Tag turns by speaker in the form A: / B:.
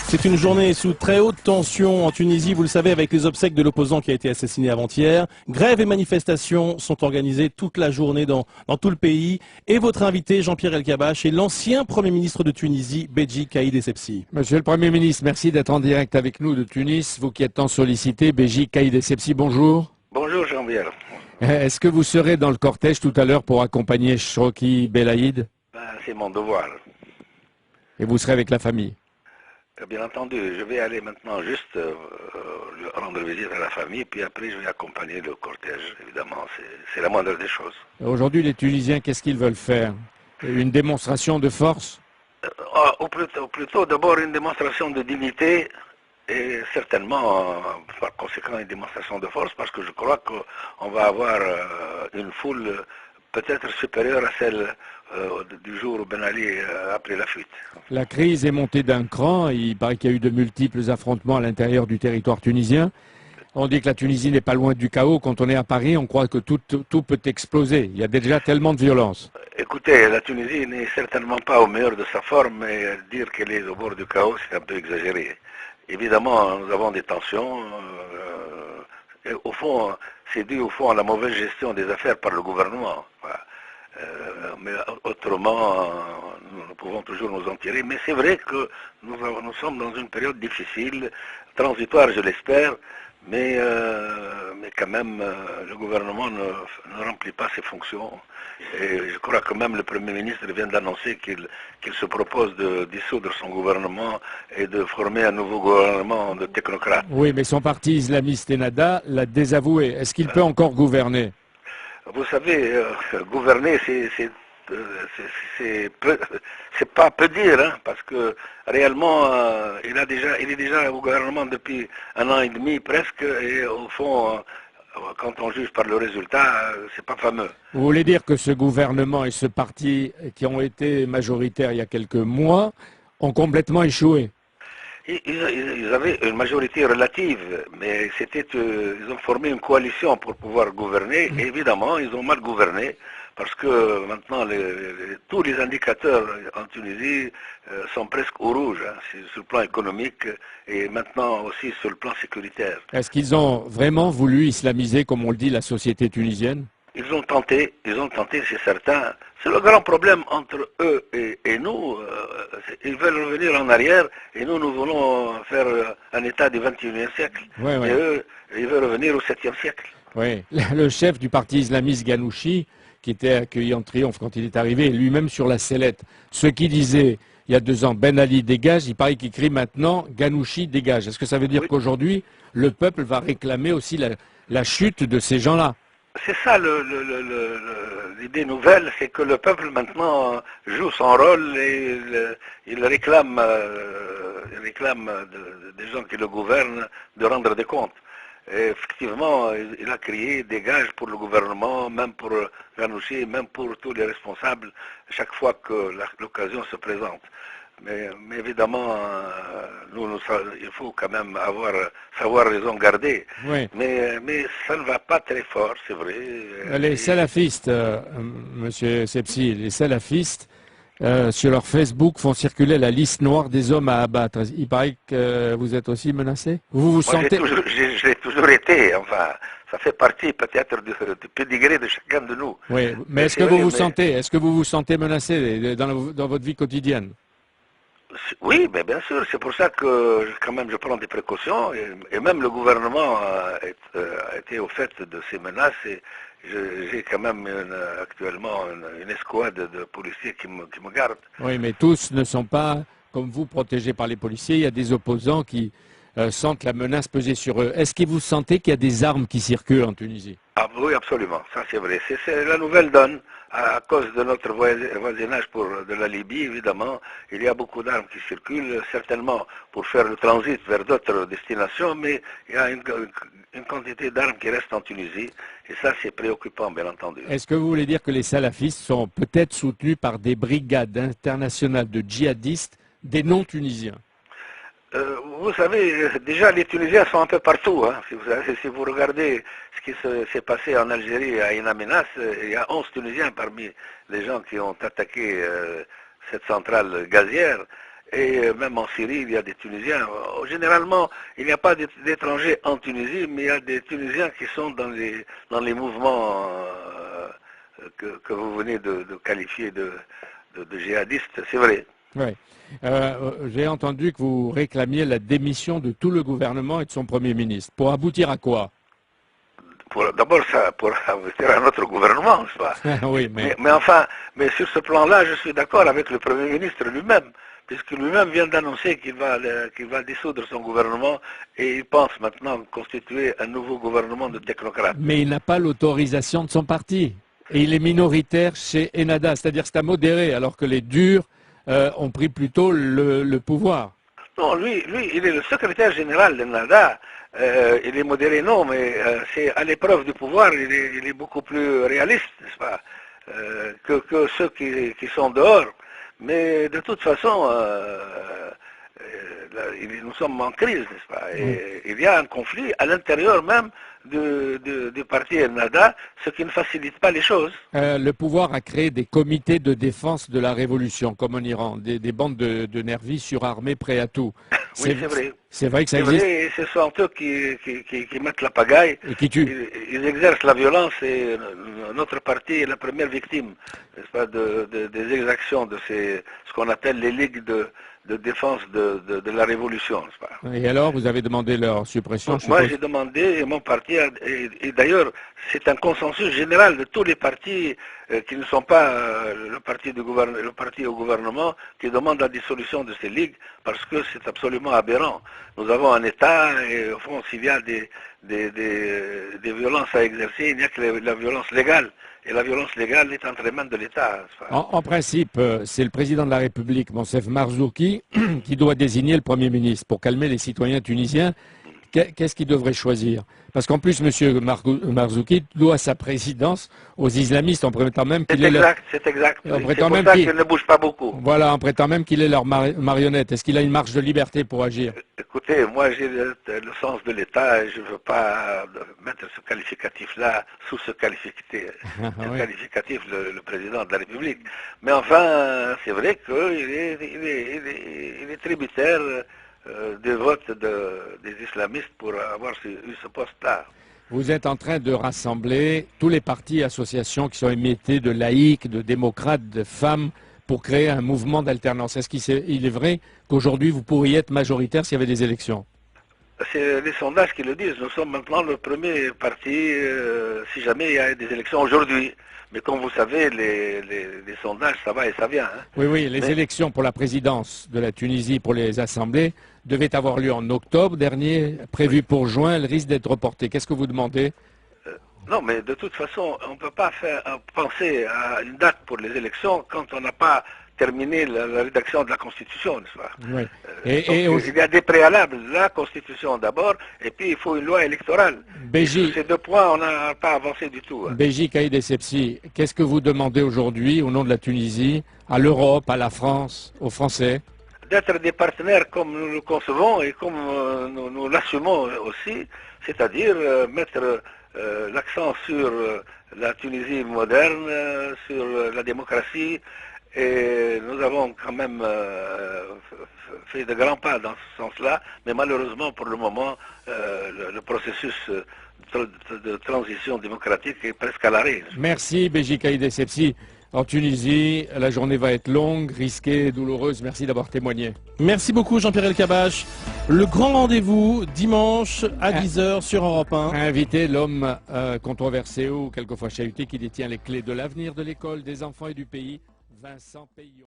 A: C'est une journée sous très haute tension en Tunisie, vous le savez, avec les obsèques de l'opposant qui a été assassiné avant-hier. Grèves et manifestations sont organisées toute la journée dans tout le pays. Et votre invité, Jean-Pierre Elkabbach, est l'ancien Premier ministre de Tunisie, Béji Caïd Essebsi.
B: Monsieur le Premier ministre, merci d'être en direct avec nous de Tunis. Vous qui êtes tant sollicité, Béji Caïd Essebsi, bonjour.
C: Bonjour Jean-Pierre.
B: Est-ce que vous serez dans le cortège tout à l'heure pour accompagner Chokri Belaïd?
C: C'est mon devoir.
B: Et vous serez avec la famille?
C: Bien entendu, je vais aller maintenant juste rendre visite à la famille, puis après je vais accompagner le cortège, évidemment, c'est la moindre des choses.
B: Aujourd'hui, les Tunisiens, qu'est-ce qu'ils veulent faire? Une démonstration de force?
C: Ou plutôt d'abord une démonstration de dignité, et certainement, par conséquent, une démonstration de force, parce que je crois qu'on va avoir une foule peut-être supérieure à celle du jour où Ben Ali a pris la fuite.
B: La crise est montée d'un cran. Il paraît qu'il y a eu de multiples affrontements à l'intérieur du territoire tunisien. On dit que la Tunisie n'est pas loin du chaos. Quand on est à Paris, on croit que tout peut exploser. Il y a déjà tellement de violence.
C: Écoutez, la Tunisie n'est certainement pas au meilleur de sa forme, et dire qu'elle est au bord du chaos, c'est un peu exagéré. Évidemment, nous avons des tensions. Et au fond, c'est dû au fond à la mauvaise gestion des affaires par le gouvernement. Mais autrement, nous pouvons toujours nous en tirer. Mais c'est vrai que nous sommes dans une période difficile, transitoire, je l'espère, mais quand même, le gouvernement ne remplit pas ses fonctions. Et je crois que même le Premier ministre vient d'annoncer qu'il se propose de dissoudre son gouvernement et de former un nouveau gouvernement de technocrates.
B: Oui, mais son parti islamiste Ennahda l'a désavoué. Est-ce qu'il peut encore gouverner?
C: Vous savez, gouverner, c'est pas peu dire, hein, parce que réellement, il est déjà au gouvernement depuis 1 an et demi presque, et au fond, quand on juge par le résultat, c'est pas fameux.
B: Vous voulez dire que ce gouvernement et ce parti qui ont été majoritaires il y a quelques mois ont complètement échoué?
C: Ils avaient une majorité relative, mais ils ont formé une coalition pour pouvoir gouverner. Et évidemment, ils ont mal gouverné, parce que maintenant, tous les indicateurs en Tunisie sont presque au rouge, hein, sur le plan économique et maintenant aussi sur le plan sécuritaire.
B: Est-ce qu'ils ont vraiment voulu islamiser, comme on le dit, la société tunisienne?
C: Ils ont tenté, c'est certain. C'est le grand problème entre eux et nous. Ils veulent revenir en arrière et nous voulons faire un État du XXIe siècle.
B: Oui.
C: Et eux, ils veulent revenir au 7e siècle.
B: Oui. Le chef du parti islamiste Ghanouchi, qui était accueilli en triomphe quand il est arrivé, lui-même sur la sellette. Ce qui disait il y a 2 ans, Ben Ali dégage, il paraît qu'il crie maintenant Ghanouchi dégage. Est-ce que ça veut dire qu'aujourd'hui, le peuple va réclamer aussi la chute de ces gens-là?
C: C'est ça l'idée nouvelle, c'est que le peuple maintenant joue son rôle et il réclame des gens qui le gouvernent de rendre des comptes. Et effectivement, il a crié dégage pour le gouvernement, même pour Ghanouchi, même pour tous les responsables, chaque fois que l'occasion se présente. Mais évidemment, il faut quand même savoir raison garder.
B: Oui.
C: Mais ça ne va pas très fort, c'est vrai.
B: Les salafistes, Monsieur Essebsi, les salafistes, sur leur Facebook, font circuler la liste noire des hommes à abattre. Il paraît que vous êtes aussi menacé? Vous vous sentez...
C: J'ai toujours été, enfin, ça fait partie peut-être du pédigré de chacun de nous.
B: Oui, mais est-ce que vous vous sentez menacé dans votre vie quotidienne?
C: Oui, mais bien sûr, c'est pour ça que quand même je prends des précautions et même le gouvernement a été au fait de ces menaces et j'ai quand même actuellement une escouade de policiers qui me gardent.
B: Oui, mais tous ne sont pas, comme vous, protégés par les policiers. Il y a des opposants qui sentent la menace peser sur eux. Est-ce que vous sentez qu'il y a des armes qui circulent en Tunisie?
C: Ah oui, absolument, ça c'est vrai. C'est la nouvelle donne. À cause de notre voisinage de la Libye, évidemment, il y a beaucoup d'armes qui circulent, certainement pour faire le transit vers d'autres destinations, mais il y a une quantité d'armes qui restent en Tunisie, et ça c'est préoccupant, bien entendu.
B: Est-ce que vous voulez dire que les salafistes sont peut-être soutenus par des brigades internationales de djihadistes, des non-tunisiens?
C: Vous savez, déjà les Tunisiens sont un peu partout. Hein. Si vous regardez ce qui s'est passé en Algérie à In Amenas, il y a 11 Tunisiens parmi les gens qui ont attaqué cette centrale gazière. Et même en Syrie, il y a des Tunisiens. Généralement, il n'y a pas d'étrangers en Tunisie, mais il y a des Tunisiens qui sont dans les mouvements que vous venez de qualifier de djihadistes. C'est vrai.
B: Oui. J'ai entendu que vous réclamiez la démission de tout le gouvernement et de son Premier ministre. Pour aboutir à quoi?
C: D'abord, ça pour investir à notre gouvernement, n'est-ce pas?
B: Oui,
C: mais sur ce plan-là, je suis d'accord avec le Premier ministre lui-même, puisque lui-même vient d'annoncer qu'il va dissoudre son gouvernement et il pense maintenant constituer un nouveau gouvernement de technocrates.
B: Mais il n'a pas l'autorisation de son parti. Et il est minoritaire chez Ennahda, c'est-à-dire c'est un modéré, alors que les durs ont pris plutôt le pouvoir.
C: Non, lui, il est le secrétaire général d'Ennahda. Il est modéré, non, mais c'est à l'épreuve du pouvoir, il est beaucoup plus réaliste, n'est-ce pas, que ceux qui sont dehors. Mais de toute façon, nous sommes en crise, n'est-ce pas? Et il y a un conflit à l'intérieur même du parti Ennahda, ce qui ne facilite pas les choses.
B: Le pouvoir a créé des comités de défense de la révolution, comme en Iran, des bandes de nervis surarmés prêts à tout.
C: Oui, c'est vrai.
B: C'est vrai que ça existe.
C: Et ce sont eux qui mettent la pagaille.
B: Et qui tuent.
C: Ils exercent la violence et notre parti est la première victime, n'est-ce pas, des exactions de ce qu'on appelle les ligues de défense de la révolution, n'est-ce pas.
B: Et alors, vous avez demandé leur suppression?
C: Donc, moi, j'ai demandé, et mon parti, et d'ailleurs, c'est un consensus général de tous les partis qui ne sont pas le parti au gouvernement, qui demande la dissolution de ces ligues, parce que c'est absolument aberrant. Nous avons un État, et au fond, s'il y a des violences à exercer, il n'y a que la violence légale. Et la violence légale est entre les mains de l'État.
B: En principe, c'est le président de la République, Monsef Marzouki, qui doit désigner le Premier ministre pour calmer les citoyens tunisiens. Qu'est-ce qu'il devrait choisir? Parce qu'en plus, M. Marzouki doit sa présidence aux islamistes en prétendant même qu'il est
C: C'est exact.
B: En
C: C'est
B: prétendant
C: pour
B: même
C: ça
B: qu'il
C: qu'il ne bouge pas beaucoup.
B: Voilà, en prétendant même qu'il est leur marionnette. Est-ce qu'il a une marge de liberté pour agir?
C: Écoutez, moi j'ai le sens de l'État et je ne veux pas mettre ce qualificatif-là sous ce qualificatif, le président de la République. Mais enfin, c'est vrai qu'il est tributaire des votes des islamistes pour avoir eu ce poste-là.
B: Vous êtes en train de rassembler tous les partis et associations qui sont émettés de laïcs, de démocrates, de femmes pour créer un mouvement d'alternance. Est-ce qu'il est vrai qu'aujourd'hui vous pourriez être majoritaire s'il y avait des élections?
C: C'est les sondages qui le disent. Nous sommes maintenant le premier parti, si jamais il y a des élections aujourd'hui. Mais comme vous savez, les sondages, ça va et ça vient. Hein.
B: Oui, les élections pour la présidence de la Tunisie, pour les assemblées, devaient avoir lieu en octobre dernier, prévues pour juin. Elles risquent d'être reportées. Qu'est-ce que vous demandez?
C: Non, mais de toute façon, on ne peut pas penser à une date pour les élections quand on n'a pas terminé la rédaction de la Constitution, n'est-ce pas?
B: Oui.
C: Il y a des préalables, la Constitution d'abord, et puis il faut une loi électorale.
B: Sur
C: ces deux points, on n'a pas avancé du tout. Hein.
B: Béji Caïd Essebsi, qu'est-ce que vous demandez aujourd'hui au nom de la Tunisie, à l'Europe, à la France, aux Français?
C: D'être des partenaires comme nous le concevons et comme nous l'assumons aussi, c'est-à-dire mettre l'accent sur la Tunisie moderne, sur la démocratie. Et nous avons quand même fait de grands pas dans ce sens-là, mais malheureusement pour le moment, le processus de transition démocratique est presque à l'arrêt.
B: Merci Béji Caïd Essebsi. En Tunisie, la journée va être longue, risquée, douloureuse. Merci d'avoir témoigné.
A: Merci beaucoup Jean-Pierre Elkabbach. Le grand rendez-vous dimanche à 10h sur Europe 1.
B: Invité l'homme controversé ou quelquefois chahuté qui détient les clés de l'avenir de l'école, des enfants et du pays, Vincent Peillon.